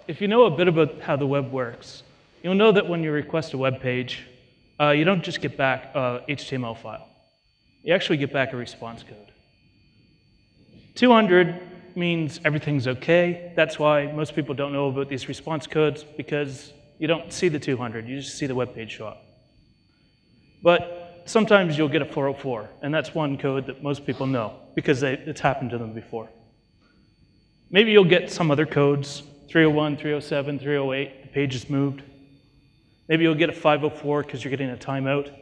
if you know a bit about how the web works, you'll know that when you request a web page, you don't just get back a HTML file. You actually get back a response code. 200 means everything's okay. That's why most people don't know about these response codes, because you don't see the 200, you just see the web page show up. But sometimes you'll get a 404, and that's one code that most people know, because it's happened to them before. Maybe you'll get some other codes, 301, 307, 308, the page is moved. Maybe you'll get a 504 because you're getting a timeout.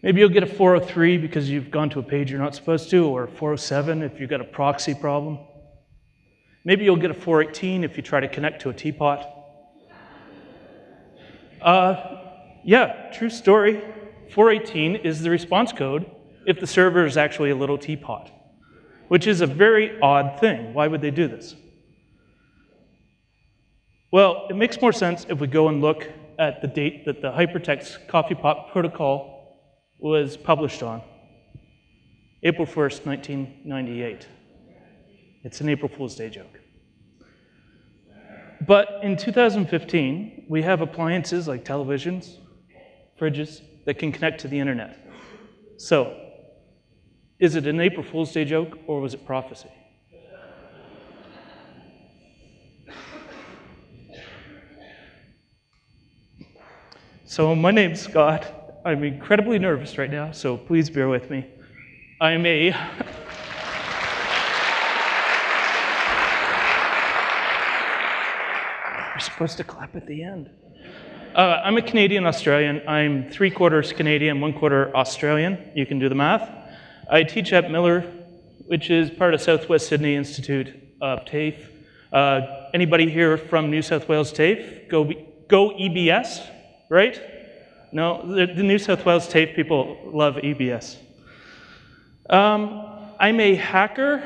Maybe you'll get a 403 because you've gone to a page you're not supposed to, or a 407 if you've got a proxy problem. Maybe you'll get a 418 if you try to connect to a teapot. Yeah, true story. 418 is the response code if the server is actually a little teapot, which is a very odd thing. Why would they do this? Well, it makes more sense if we go and look at the date that the hypertext coffee pot protocol was published on. April 1st, 1998. It's an April Fool's Day joke. But in 2015, we have appliances like televisions, fridges, that can connect to the internet. So, is it an April Fool's Day joke, or was it prophecy? So my name's Scott. I'm incredibly nervous right now, so please bear with me. I'm a... You're supposed to clap at the end. I'm a Canadian-Australian. I'm 3/4 Canadian, 1/4 Australian. You can do the math. I teach at Miller, which is part of Southwest Sydney Institute of TAFE. Anybody here from New South Wales TAFE? Go EBS, right? No, the New South Wales TAFE people love EBS. I'm a hacker,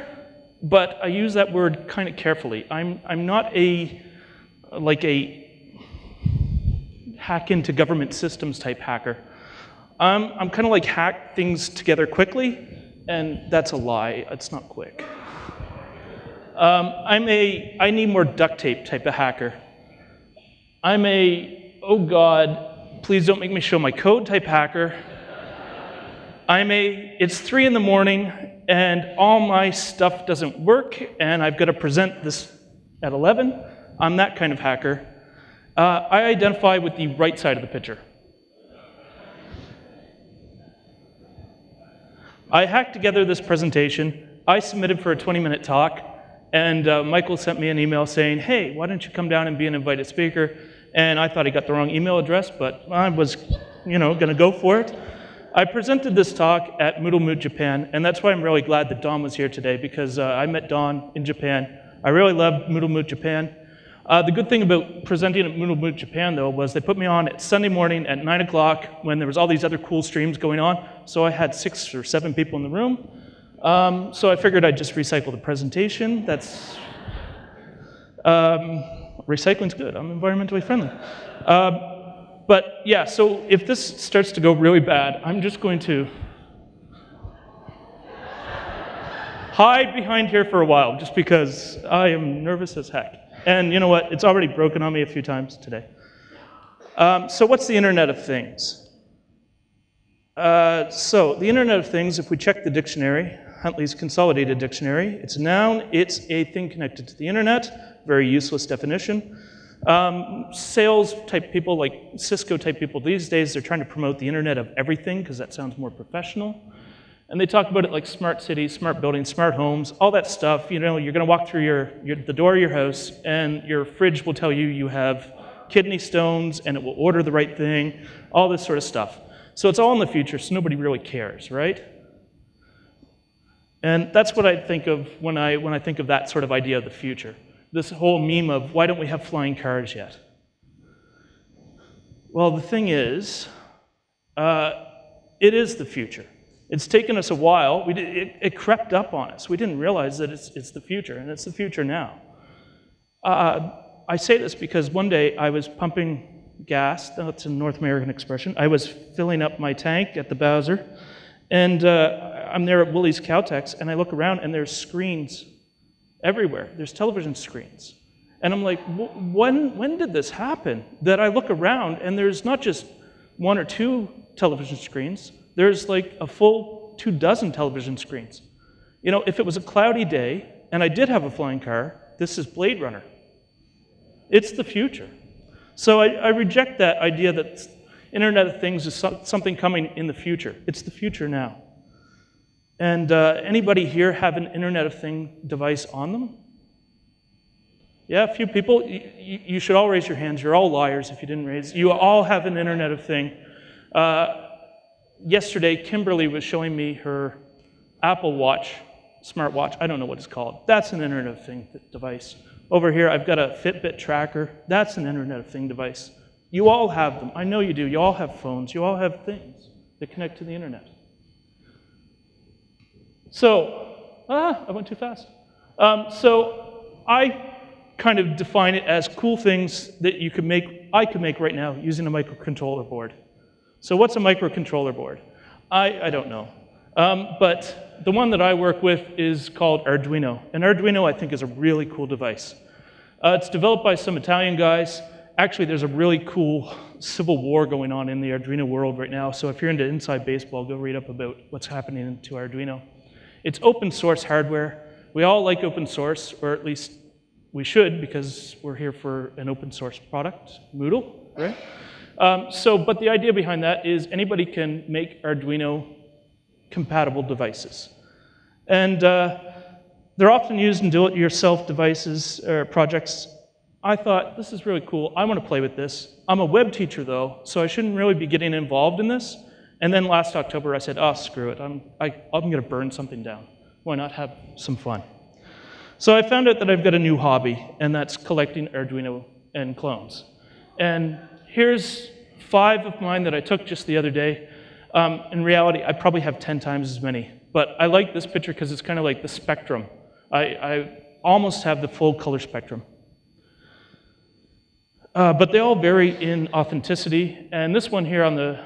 but I use that word kind of carefully. I'm not a hack into government systems type hacker. I'm kind of like hack things together quickly, and that's a lie. It's not quick. I need more duct tape type of hacker. I'm a, oh God, please don't make me show my code type hacker. It's 3 in the morning, and all my stuff doesn't work, and I've got to present this at 11. I'm that kind of hacker. I identify with the right side of the picture. I hacked together this presentation. I submitted for a 20-minute talk, and Michael sent me an email saying, hey, why don't you come down and be an invited speaker? And I thought he got the wrong email address, but I was, going to go for it. I presented this talk at MoodleMoot Japan, and that's why I'm really glad that Don was here today, because I met Don in Japan. I really loved MoodleMoot Japan. The good thing about presenting at MoodleMoot Japan, though, was they put me on at Sunday morning at 9 o'clock when there was all these other cool streams going on, so I had 6 or 7 people in the room. So I figured I'd just recycle the presentation. That's... recycling's good. I'm environmentally friendly. But yeah, so if this starts to go really bad, I'm just going to hide behind here for a while, just because I am nervous as heck. And you know what? It's already broken on me a few times today. So what's the Internet of Things? So the Internet of Things, if we check the dictionary, Huntley's Consolidated Dictionary, it's a noun, it's a thing connected to the internet, very useless definition. Sales type people, like Cisco type people these days, they're trying to promote the Internet of Everything because that sounds more professional. And they talk about it like smart cities, smart buildings, smart homes, all that stuff. You're going to walk through the door of your house, and your fridge will tell you you have kidney stones, and it will order the right thing, all this sort of stuff. So it's all in the future, so nobody really cares, right? And that's what I think of when I think of that sort of idea of the future. This whole meme of, why don't we have flying cars yet? Well, the thing is, it is the future. It's taken us a while. It crept up on us. We didn't realize that it's the future, and it's the future now. I say this because one day I was pumping gas. That's a North American expression. I was filling up my tank at the Bowser, and I'm there at Woolies Caltex, and I look around, and there's screens everywhere. There's television screens. And I'm like, when did this happen? That I look around and there's not just 1 or 2 television screens, there's like a full 24 television screens. You know, if it was a cloudy day and I did have a flying car, this is Blade Runner. It's the future. So I reject that idea that Internet of Things is something coming in the future. It's the future now. And anybody here have an Internet of Things device on them? Yeah, a few people. You should all raise your hands. You're all liars if you didn't raise. You all have an Internet of Things. Yesterday, Kimberly was showing me her Apple Watch, smartwatch. I don't know what it's called. That's an Internet of Things device. Over here, I've got a Fitbit tracker. That's an Internet of Things device. You all have them. I know you do. You all have phones. You all have things that connect to the Internet. So, I went too fast. So I kind of define it as cool things that you could make, I could make right now using a microcontroller board. So what's a microcontroller board? I don't know. But the one that I work with is called Arduino. And Arduino, I think, is a really cool device. It's developed by some Italian guys. Actually, there's a really cool civil war going on in the Arduino world right now. So if you're into inside baseball, go read up about what's happening to Arduino. It's open source hardware. We all like open source, or at least we should, because we're here for an open source product, Moodle, right? But the idea behind that is anybody can make Arduino compatible devices. And they're often used in do-it-yourself devices or projects. I thought, this is really cool. I want to play with this. I'm a web teacher, though, so I shouldn't really be getting involved in this. And then last October, I said, oh, screw it. I'm going to burn something down. Why not have some fun? So I found out that I've got a new hobby, and that's collecting Arduino and clones. And here's 5 of mine that I took just the other day. In reality, I probably have 10 times as many. But I like this picture because it's kind of like the spectrum. I almost have the full color spectrum. But they all vary in authenticity. And this one here on the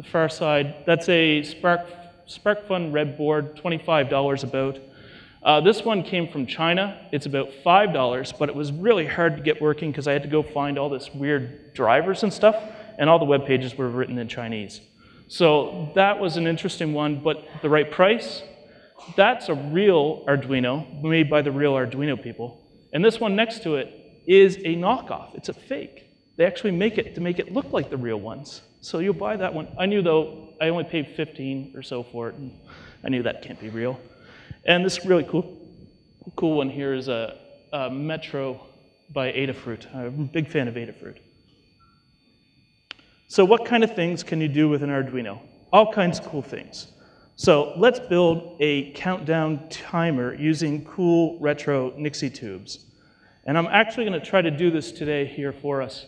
far side, that's a SparkFun Red board, $25 about. This one came from China. It's about $5, but it was really hard to get working because I had to go find all this weird drivers and stuff, and all the web pages were written in Chinese. So that was an interesting one, but the right price, that's a real Arduino made by the real Arduino people. And this one next to it is a knockoff. It's a fake. They actually make it to make it look like the real ones. So you'll buy that one. I knew, though, I only paid 15 or so for it, and I knew that can't be real. And this really cool one here is a Metro by Adafruit. I'm a big fan of Adafruit. So what kind of things can you do with an Arduino? All kinds of cool things. So let's build a countdown timer using cool retro Nixie tubes. And I'm actually going to try to do this today here for us.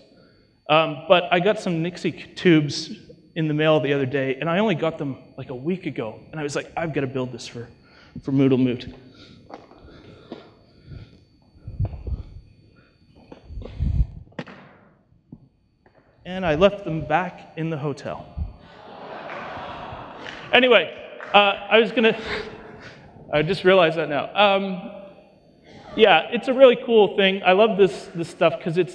But I got some Nixie tubes in the mail the other day, and I only got them like a week ago. And I was like, I've got to build this for MoodleMoot. And I left them back in the hotel. Anyway, I just realized that now. Yeah, it's a really cool thing. I love this stuff because it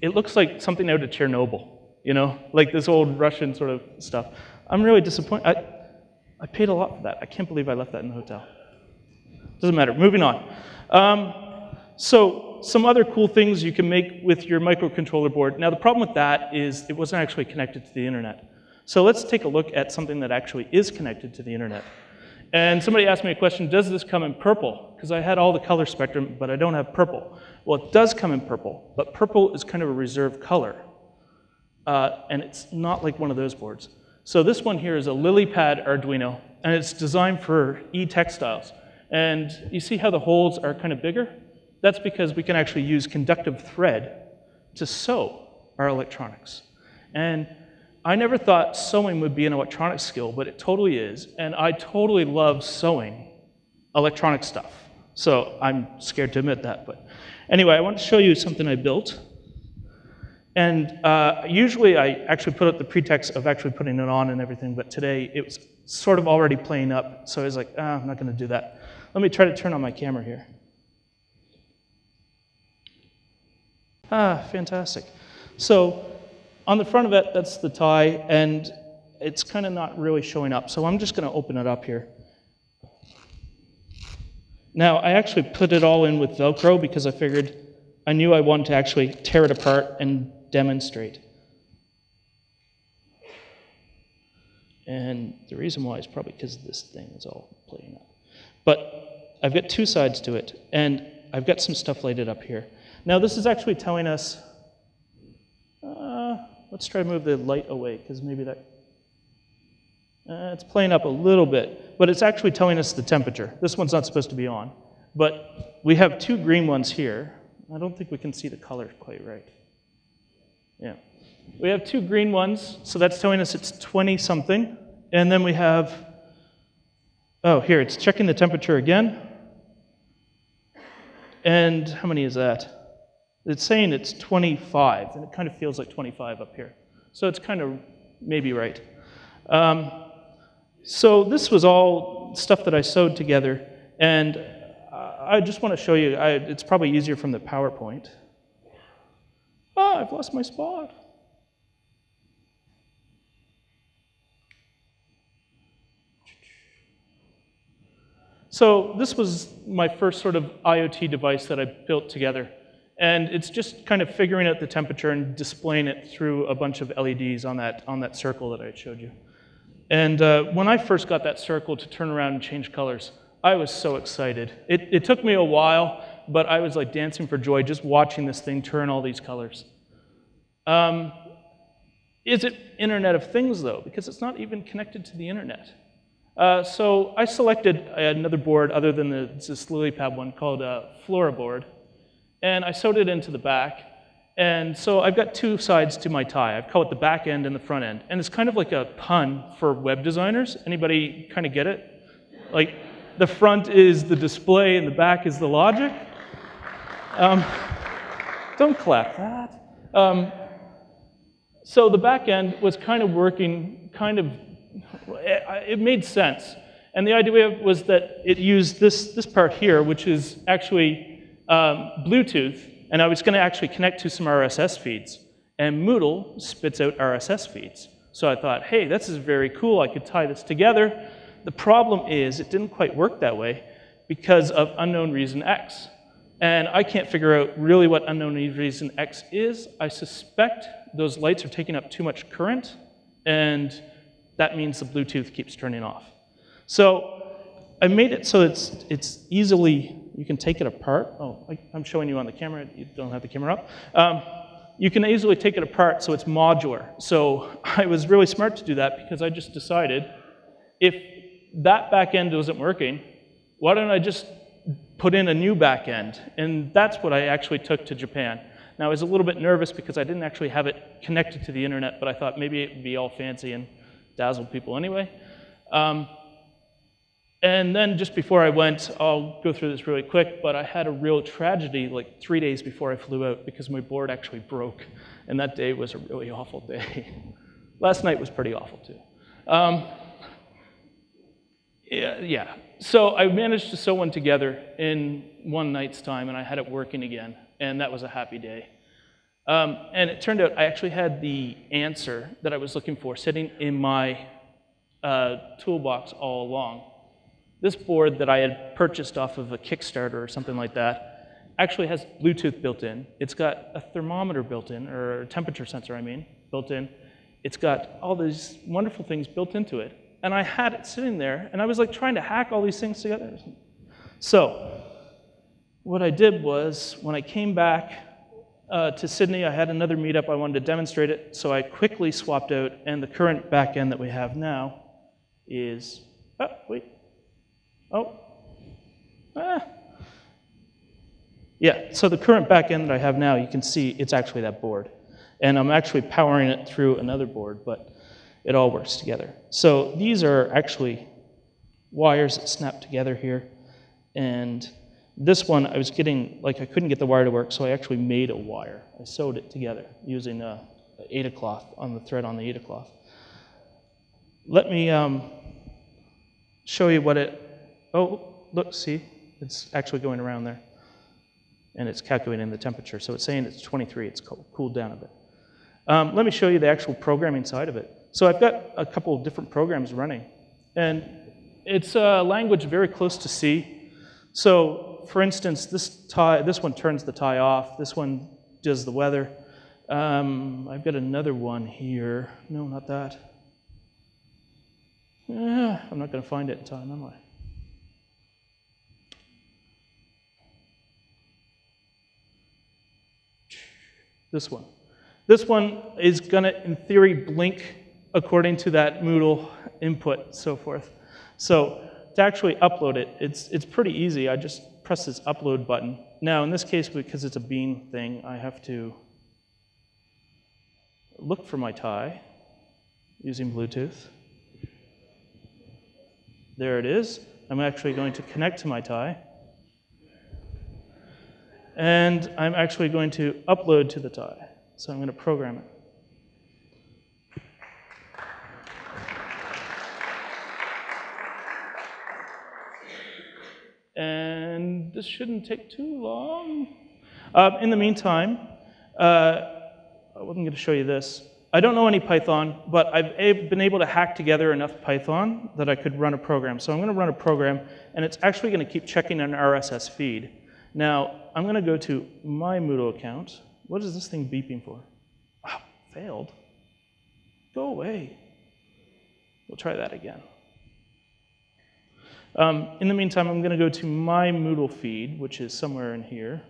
looks like something out of Chernobyl, you know, like this old Russian sort of stuff. I'm really disappointed. I paid a lot for that. I can't believe I left that in the hotel. Doesn't matter. Moving on. So some other cool things you can make with your microcontroller board. Now, the problem with that is it wasn't actually connected to the internet. So let's take a look at something that actually is connected to the internet. And somebody asked me a question, does this come in purple? Because I had all the color spectrum, but I don't have purple. Well, it does come in purple, but purple is kind of a reserved color. And it's not like one of those boards. So this one here is a Lilypad Arduino, and it's designed for e-textiles. And you see how the holes are kind of bigger? That's because we can actually use conductive thread to sew our electronics. And I never thought sewing would be an electronic skill, but it totally is. And I totally love sewing electronic stuff. So I'm scared to admit that. But anyway, I want to show you something I built. And usually I actually put up the pretext of actually putting it on and everything, but today it was sort of already playing up. So I was like, I'm not going to do that. Let me try to turn on my camera here. Ah, fantastic. So on the front of it, that's the tie, and it's kind of not really showing up. So I'm just going to open it up here. Now, I actually put it all in with Velcro because I knew I wanted to actually tear it apart and demonstrate. And the reason why is probably because this thing is all playing up. But I've got two sides to it, and I've got some stuff lighted up here. Now, this is actually telling us, let's try to move the light away, because maybe that, it's playing up a little bit, but it's actually telling us the temperature. This one's not supposed to be on, but we have two green ones here. I don't think we can see the color quite right. Yeah. We have two green ones, so that's telling us it's 20-something. And then we have, oh, here, it's checking the temperature again. And how many is that? It's saying it's 25, and it kind of feels like 25 up here. So it's kind of maybe right. So this was all stuff that I sewed together, and I just want to show you, it's probably easier from the PowerPoint. Ah, I've lost my spot. So this was my first sort of IoT device that I built together. And it's just kind of figuring out the temperature and displaying it through a bunch of LEDs on that circle that I showed you. And when I first got that circle to turn around and change colors, I was so excited. It took me a while, but I was like dancing for joy just watching this thing turn all these colors. Is it Internet of Things, though? Because it's not even connected to the internet. So I selected another board other than this Lilypad one called Floorboard, and I sewed it into the back. And so I've got two sides to my tie. I've called it the back end and the front end. And it's kind of like a pun for web designers. Anybody kind of get it? Like, the front is the display and the back is the logic. Don't clap that. So the back end was kind of working, it made sense. And the idea was that it used this part here, which is actually Bluetooth, and I was going to actually connect to some RSS feeds. And Moodle spits out RSS feeds. So I thought, hey, this is very cool. I could tie this together. The problem is it didn't quite work that way because of unknown reason X. And I can't figure out really what unknown reason X is. I suspect those lights are taking up too much current, and that means the Bluetooth keeps turning off. So I made it so it's easily, you can take it apart. Oh, I'm showing you on the camera. You don't have the camera up. You can easily take it apart so it's modular. So I was really smart to do that because I just decided if that back end wasn't working, why don't I just put in a new back end? And that's what I actually took to Japan. Now, I was a little bit nervous because I didn't actually have it connected to the internet, but I thought maybe it would be all fancy and dazzle people anyway. And then just before I went, I'll go through this really quick, but I had a real tragedy like 3 days before I flew out because my board actually broke, and that day was a really awful day. Last night was pretty awful too. Yeah. So I managed to sew one together in one night's time, and I had it working again, and that was a happy day. And it turned out I actually had the answer that I was looking for sitting in my toolbox all along. This board that I had purchased off of a Kickstarter or something like that actually has Bluetooth built in. It's got a thermometer built in, or a temperature sensor, built in. It's got all these wonderful things built into it. And I had it sitting there, and I was like trying to hack all these things together. So what I did was, when I came back to Sydney, I had another meetup. I wanted to demonstrate it, so I quickly swapped out, and the current back end that we have now is, Yeah, so the current back end that I have now, you can see it's actually that board. And I'm actually powering it through another board, but it all works together. So these are actually wires that snap together here. And this one, I was getting, I couldn't get the wire to work, so I actually made a wire. I sewed it together using a Ada cloth on the thread on the Ada cloth. Let me show you what it, oh, look, see, it's actually going around there. and it's calculating the temperature. So it's saying it's 23, it's cooled down a bit. Let me show you the actual programming side of it. So I've got a couple of different programs running, and it's a language very close to C. So for instance, this one turns the tie off, this one does the weather. I've got another one here. No, not that. I'm not going to find it in time, am I? This one. This one is going to, in theory, blink according to that Moodle input and so forth. So to actually upload it, it's pretty easy. I just press this upload button. Now, in this case, because it's a bean thing, I have to look for my tie using Bluetooth. There it is. I'm actually going to connect to my tie. And I'm actually going to upload to the tie. So I'm going to program it. And this shouldn't take too long. In the meantime, I'm going to show you this. I don't know any Python, but I've been able to hack together enough Python that I could run a program. So I'm going to run a program, and it's actually going to keep checking an RSS feed. Now, I'm going to go to my Moodle account. What is this thing beeping for? Oh, failed. Go away. We'll try that again. In the meantime, I'm going to go to my Moodle feed, which is somewhere in here.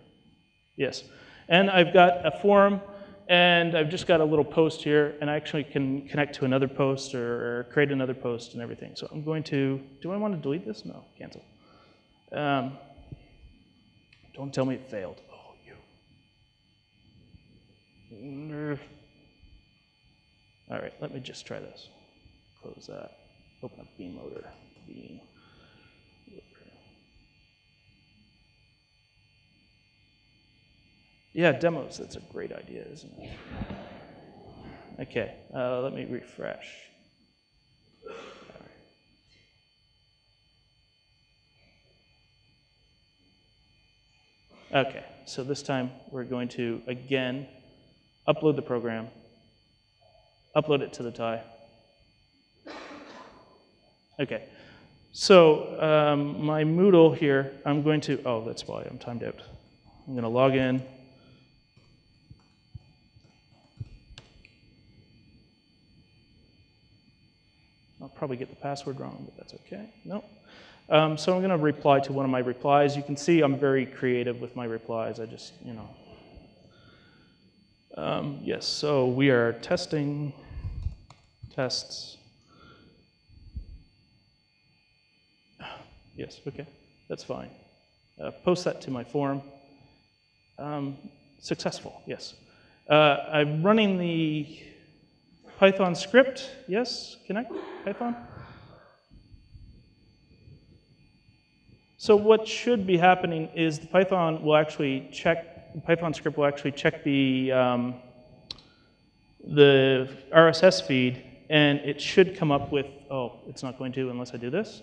Yes. And I've got a forum, and I've just got a little post here, and I actually can connect to another post or create another post and everything. So I'm going to, do I want to delete this? No, cancel. Don't tell me it failed. Oh, you. All right, let me just try this. Close that. Open up Bean Loader. Bean Loader. Yeah, demos, that's a great idea, isn't it? Okay, let me refresh. Okay, so this time we're going to, again, upload the program, upload it to the tie. Okay, so my Moodle here, I'm going to, oh, that's why I'm timed out. I'm going to log in. I'll probably get the password wrong, but that's okay. No. So I'm going to reply to one of my replies. You can see I'm very creative with my replies. I just, you know. Yes, so we are testing tests. Yes, okay, that's fine. Post that to my forum. Successful, yes. I'm running the Python script. Yes, connect, Python. So what should be happening is the Python script will actually check the RSS feed, and it should come up with, oh, it's not going to unless I do this.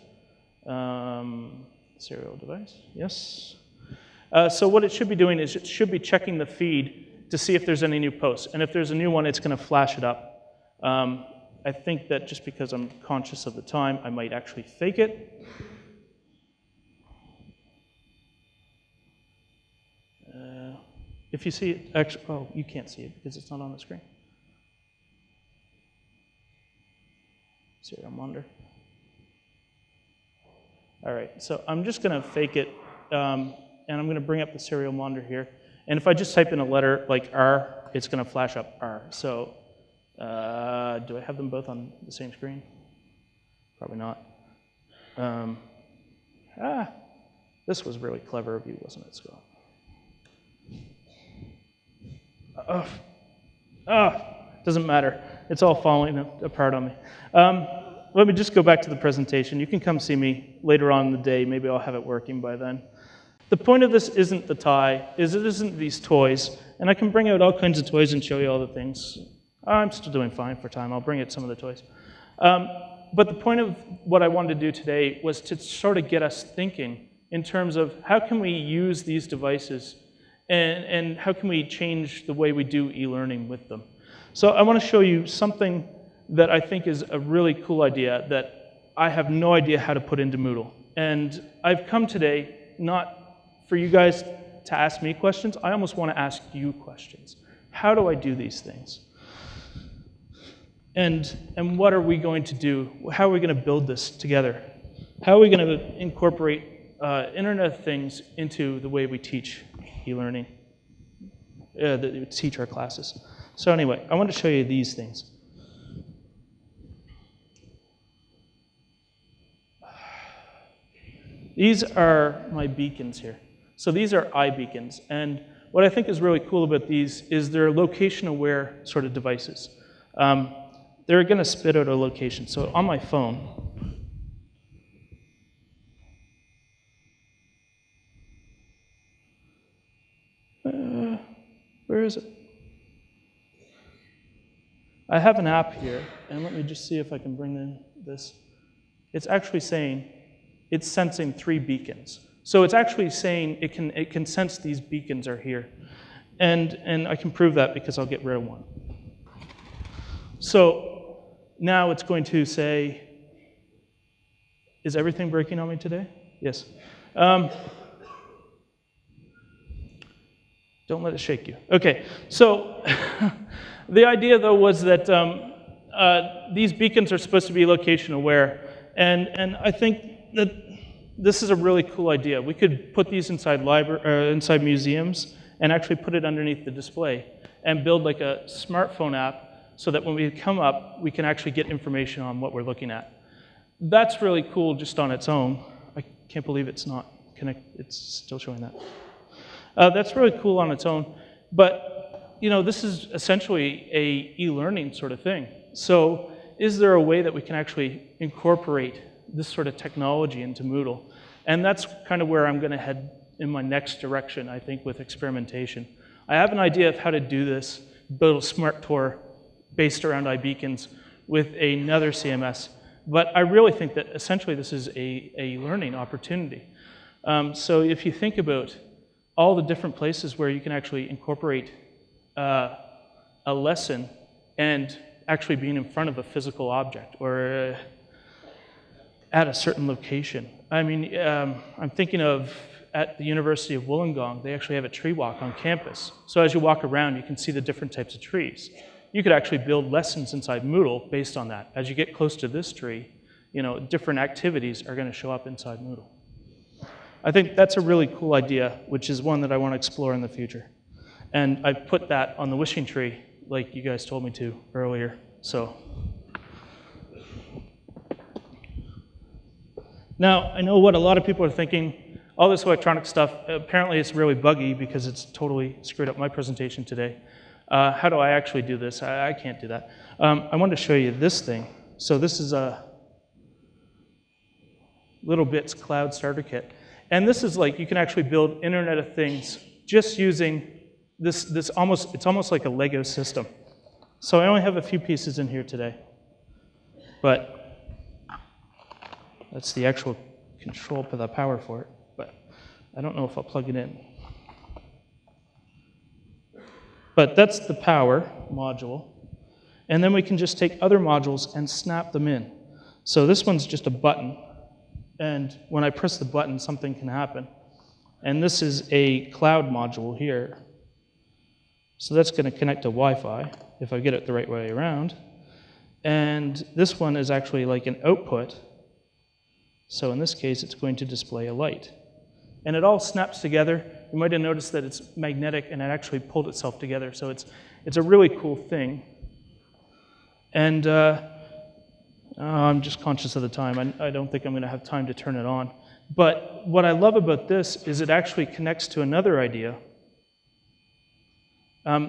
Serial device, yes. So what it should be doing is it should be checking the feed to see if there's any new posts. And if there's a new one, it's going to flash it up. I think that just because I'm conscious of the time, I might actually fake it. If you see it, actually, oh, you can't see it because it's not on the screen. Serial monitor. All right, so I'm just going to fake it, and I'm going to bring up the serial monitor here. And if I just type in a letter like R, it's going to flash up R. So do I have them both on the same screen? Probably not. This was really clever of you, wasn't it, Scott? Doesn't matter. It's all falling apart on me. Let me just go back to the presentation. You can come see me later on in the day. Maybe I'll have it working by then. The point of this isn't the tie, it isn't these toys. And I can bring out all kinds of toys and show you all the things. I'm still doing fine for time. I'll bring out some of the toys. But the point of what I wanted to do today was to sort of get us thinking in terms of how can we use these devices and how can we change the way we do e-learning with them. So I want to show you something that I think is a really cool idea that I have no idea how to put into Moodle. And I've come today not for you guys to ask me questions, I almost want to ask you questions. How do I do these things? And what are we going to do? How are we going to build this together? How are we going to incorporate Internet of Things into the way we teach e-learning, teach our classes? So anyway, I want to show you these things. These are my beacons here. So these are iBeacons. And what I think is really cool about these is they're location-aware sort of devices. They're going to spit out a location. So on my phone, where is it? I have an app here, and let me just see if I can bring in this. It's actually saying it's sensing 3 beacons. So it's actually saying it can sense these beacons are here. And I can prove that because I'll get rid of one. So now it's going to say, is everything breaking on me today? Yes. Don't let it shake you. Okay, so the idea though was that these beacons are supposed to be location aware. And I think that this is a really cool idea. We could put these inside inside museums and actually put it underneath the display and build like a smartphone app so that when we come up, we can actually get information on what we're looking at. That's really cool just on its own. I can't believe it's not connected. It's still showing that. That's really cool on its own. But you know, this is essentially a e-learning sort of thing. So is there a way that we can actually incorporate this sort of technology into Moodle? And that's kind of where I'm going to head in my next direction, I think, with experimentation. I have an idea of how to do this, build a smart tour based around iBeacons with another CMS. But I really think that essentially this is a learning opportunity. So if you think about all the different places where you can actually incorporate a lesson and actually being in front of a physical object or at a certain location. I mean, I'm thinking of at the University of Wollongong, they actually have a tree walk on campus. So as you walk around, you can see the different types of trees. You could actually build lessons inside Moodle based on that. As you get close to this tree, you know, different activities are going to show up inside Moodle. I think that's a really cool idea, which is one that I want to explore in the future. And I put that on the wishing tree, like you guys told me to earlier. So now, I know what a lot of people are thinking. All this electronic stuff, apparently it's really buggy because it's totally screwed up my presentation today. How do I actually do this? I can't do that. I wanted to show you this thing. So this is a Littlebits Cloud Starter Kit. And this is like, you can actually build Internet of Things just using it's almost like a Lego system. So I only have a few pieces in here today. But that's the actual control for the power for it. But I don't know if I'll plug it in. But that's the power module. And then we can just take other modules and snap them in. So this one's just a button. And when I press the button, something can happen. And this is a cloud module here. So that's going to connect to Wi-Fi, if I get it the right way around. And this one is actually like an output. So in this case, it's going to display a light. And it all snaps together. You might have noticed that it's magnetic and it actually pulled itself together. So it's a really cool thing. And I'm just conscious of the time. I don't think I'm going to have time to turn it on. But what I love about this is it actually connects to another idea.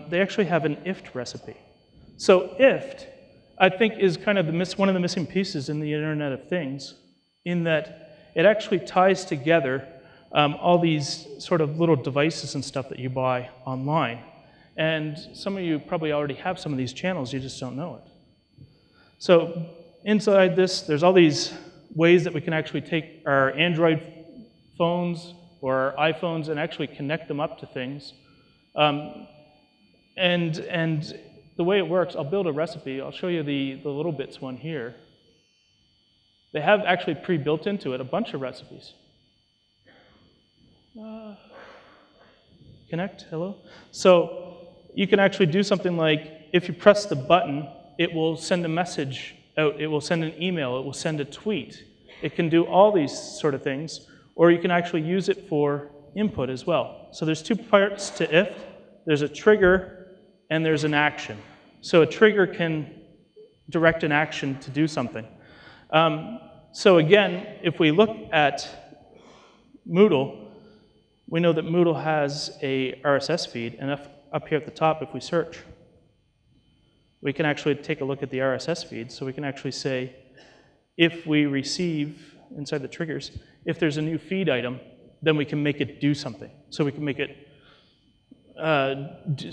They actually have an IFT recipe. So IFT, I think, is kind of one of the missing pieces in the Internet of Things, in that it actually ties together all these sort of little devices and stuff that you buy online. And some of you probably already have some of these channels, you just don't know it. So inside this, there's all these ways that we can actually take our Android phones or our iPhones and actually connect them up to things And the way it works, I'll build a recipe. I'll show you the little bits one here. They have actually pre-built into it a bunch of recipes. Connect, hello? So you can actually do something like, if you press the button, it will send a message out, it will send an email, it will send a tweet. It can do all these sort of things, or you can actually use it for input as well. So there's two parts to if. There's a trigger and there's an action. So a trigger can direct an action to do something. So again, if we look at Moodle, we know that Moodle has a RSS feed, and up here at the top, if we search, we can actually take a look at the RSS feed. So we can actually say, if we receive, inside the triggers, if there's a new feed item, then we can make it do something. So we can make it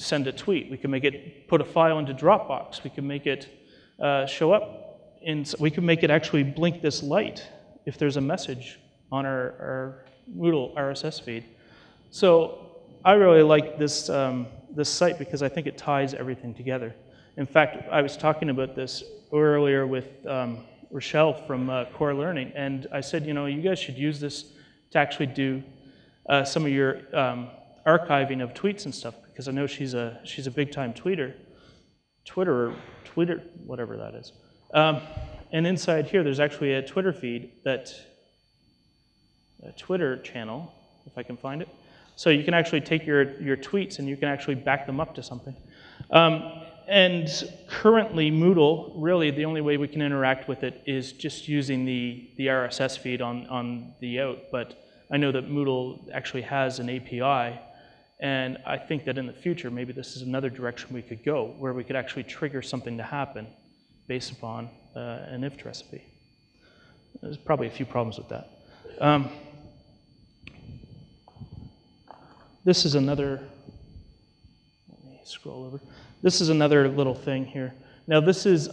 send a tweet. We can make it put a file into Dropbox. We can make it show up. We can make it actually blink this light if there's a message on our Moodle RSS feed. So I really like this, this site because I think it ties everything together. In fact, I was talking about this earlier with Rochelle from Core Learning, and I said, you know, you guys should use this to actually do some of your archiving of tweets and stuff, because I know she's a big-time Twitterer, whatever that is. And inside here, there's actually a Twitter feed a Twitter channel, if I can find it. So you can actually take your tweets and you can actually back them up to something. And currently, Moodle, really the only way we can interact with it is just using the RSS feed on the out. But I know that Moodle actually has an API, and I think that in the future, maybe this is another direction we could go, where we could actually trigger something to happen based upon an if recipe. There's probably a few problems with that. This is another, let me scroll over. This is another little thing here. Now this is,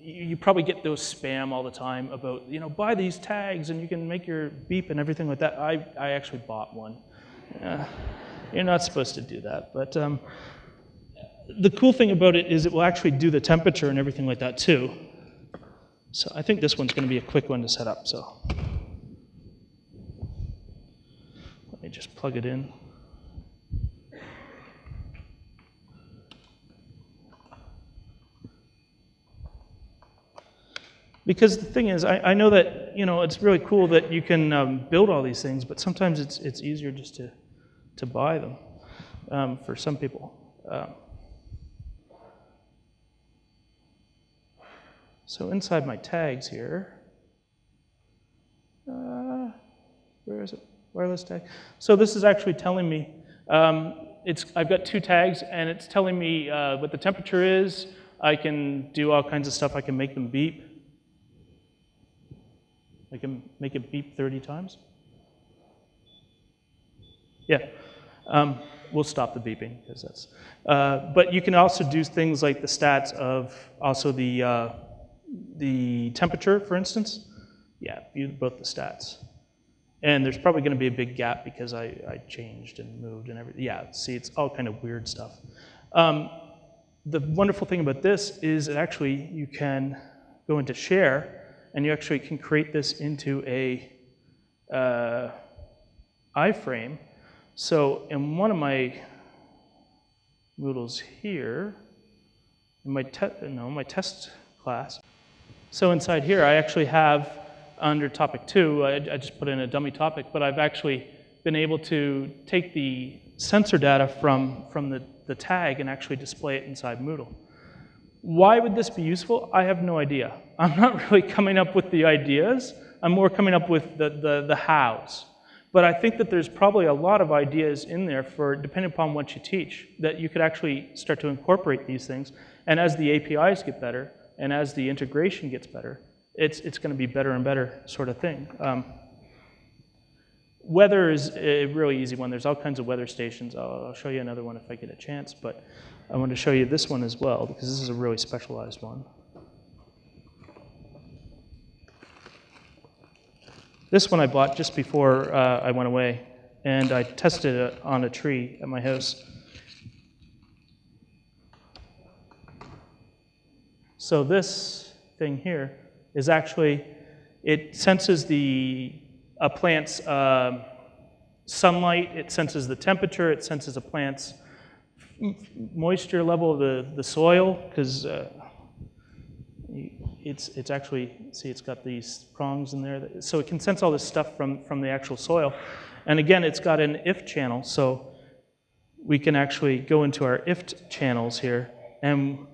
you probably get those spam all the time about, you know, buy these tags and you can make your beep and everything like that. I actually bought one. You're not supposed to do that, but the cool thing about it is it will actually do the temperature and everything like that too. So I think this one's going to be a quick one to set up, so. Let me just plug it in. Because the thing is, I know that, you know, it's really cool that you can build all these things, but sometimes it's easier just to buy them for some people. So inside my tags here, where is it? Wireless tag. So this is actually telling me, I've got two tags, and it's telling me what the temperature is. I can do all kinds of stuff. I can make them beep. I can make it beep 30 times. Yeah, we'll stop the beeping because that's. But you can also do things like the stats of also the temperature, for instance. Yeah, view both the stats. And there's probably going to be a big gap because I changed and moved and everything. Yeah, see, it's all kind of weird stuff. The wonderful thing about this is that actually you can go into share, and you actually can create this into a iframe. So in one of my Moodles here, in my test class, so inside here I actually have, under topic 2, I just put in a dummy topic, but I've actually been able to take the sensor data from the tag and actually display it inside Moodle. Why would this be useful? I have no idea. I'm not really coming up with the ideas. I'm more coming up with the hows. But I think that there's probably a lot of ideas in there for, depending upon what you teach, that you could actually start to incorporate these things. And as the APIs get better, and as the integration gets better, it's going to be better and better sort of thing. Weather is a really easy one. There's all kinds of weather stations. I'll show you another one if I get a chance, but I want to show you this one as well, because this is a really specialized one. This one I bought just before I went away. and I tested it on a tree at my house. So this thing here is actually, it senses a plant's sunlight, it senses the temperature, it senses a plant's moisture level of the soil, because it's actually, see, it's got these prongs in there, so it can sense all this stuff from the actual soil. And again, it's got an if channel, so we can actually go into our if channels here, and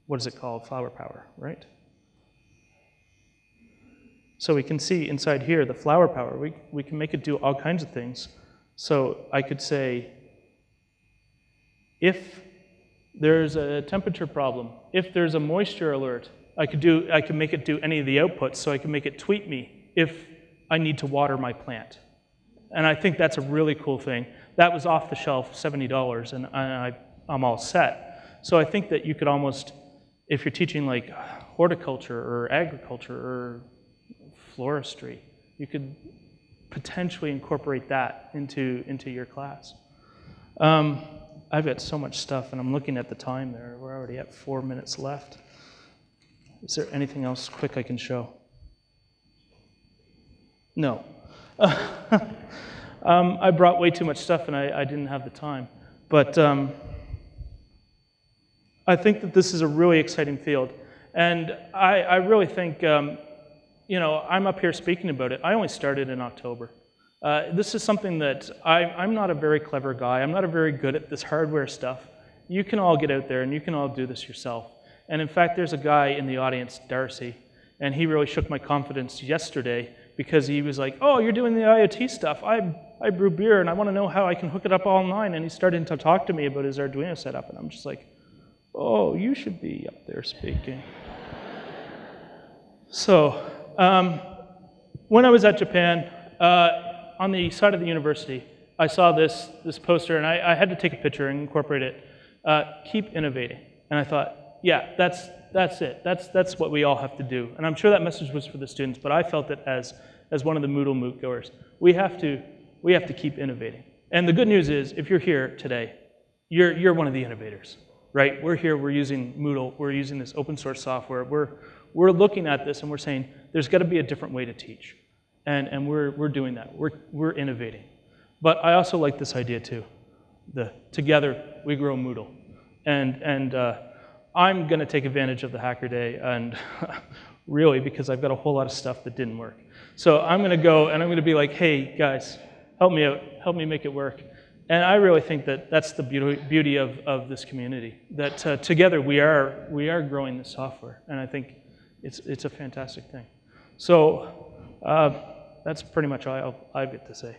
what is it called? Flower power, right? So we can see inside here the flower power. We can make it do all kinds of things. So I could say, if there's a temperature problem, if there's a moisture alert, I could make it do any of the outputs. So I can make it tweet me if I need to water my plant. And I think that's a really cool thing. That was off the shelf, $70, and I'm all set. So I think that you could almost, if you're teaching like horticulture or agriculture or floristry, you could potentially incorporate that into your class. I've got so much stuff, and I'm looking at the time there. We're already at 4 minutes left. Is there anything else quick I can show? No. I brought way too much stuff, and I didn't have the time. But I think that this is a really exciting field. And I really think, I'm up here speaking about it. I only started in October. This is something that I'm not a very clever guy. I'm not very good at this hardware stuff. You can all get out there, and you can all do this yourself. And in fact, there's a guy in the audience, Darcy, and he really shook my confidence yesterday because he was like, oh, you're doing the IoT stuff. I brew beer, and I want to know how I can hook it up online. And he's starting to talk to me about his Arduino setup, and I'm just like, oh, you should be up there speaking. So when I was at Japan, on the side of the university, I saw this poster, and I had to take a picture and incorporate it. Keep innovating. And I thought, yeah, that's it. That's what we all have to do. And I'm sure that message was for the students, but I felt it as one of the MoodleMoot goers. We have to keep innovating. And the good news is, if you're here today, you're one of the innovators, right? We're here, we're using Moodle, we're using this open source software. We're looking at this and we're saying, there's got to be a different way to teach. And we're doing that. We're innovating. But I also like this idea too. Together we grow Moodle. And I'm going to take advantage of the Hacker Day, and really, because I've got a whole lot of stuff that didn't work. So I'm going to go and I'm going to be like, hey guys, help me out, help me make it work. And I really think that that's the beauty of this community. That together we are growing this software, and I think it's a fantastic thing. So that's pretty much all I get to say.